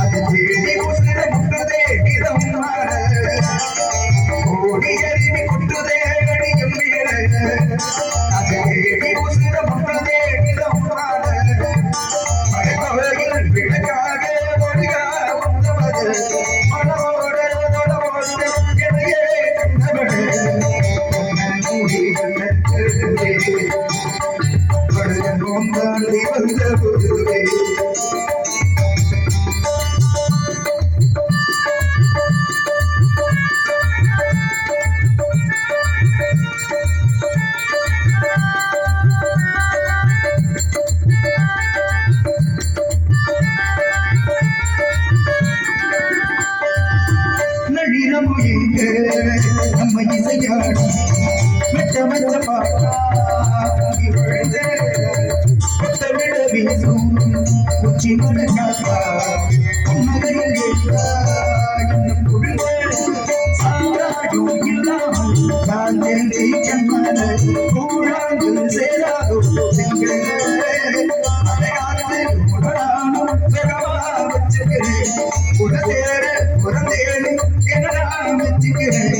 அது தேடி உசுர முட்டதே இடம் ஓடி அறிவி குட்டுதே அடியும் வீர அது தேடி உசுர முட்டதே இடம் மழையில் விளக்காக ஒளியா வந்தவது மனோட எதையே கண்டவள் மூடி நோந்தாண்டி வந்த பொதுவே நம்ம இசையாடி மெச்ச மெச்ச பாட்டா விழுது கொத்தவிட வீசும் உச்சி மன காத்தா மகையில் இன்னும் குழுந்து சாராடும் இல்லாமல் நான் தெரிஞ்சு கண்ணான கூழாந்து சேராதோ செங்கல் அடையாறு உடனானும் பெறவா வச்சுக்கிறேன் உடதேற உறந்தேனு என்னடா வச்சுக்கிறேன்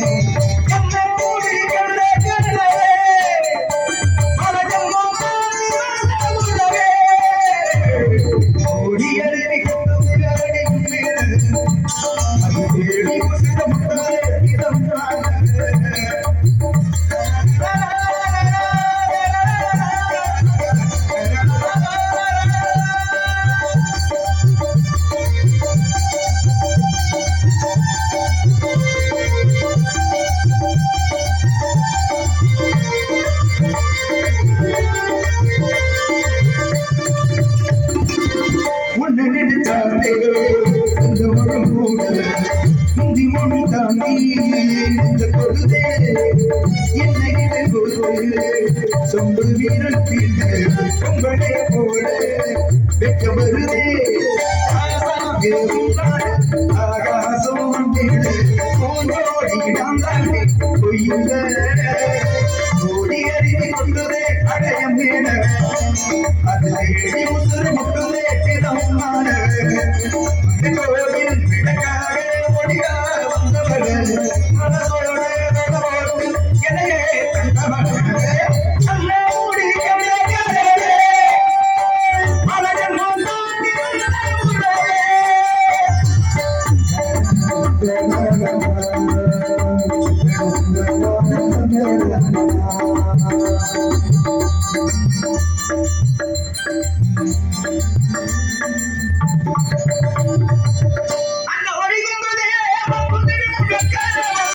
முந்தி மொழி தாண்டி இந்த பொழுதே என்னை சொம்பு வீரன் பொங்கலை போல வெக்க வருதே ஆகாசம் பூஞ்சோடி நாம் தாண்டி பொய்யுங்க ஓடி அறிவி கொண்டதே அடையம் மேல அது தேடி உசுர முட்டுதே கோவில் விளக்காக ஒடியா வந்தவர்கள் மனசோட என்னையே கண்டவர்கள் Thank you.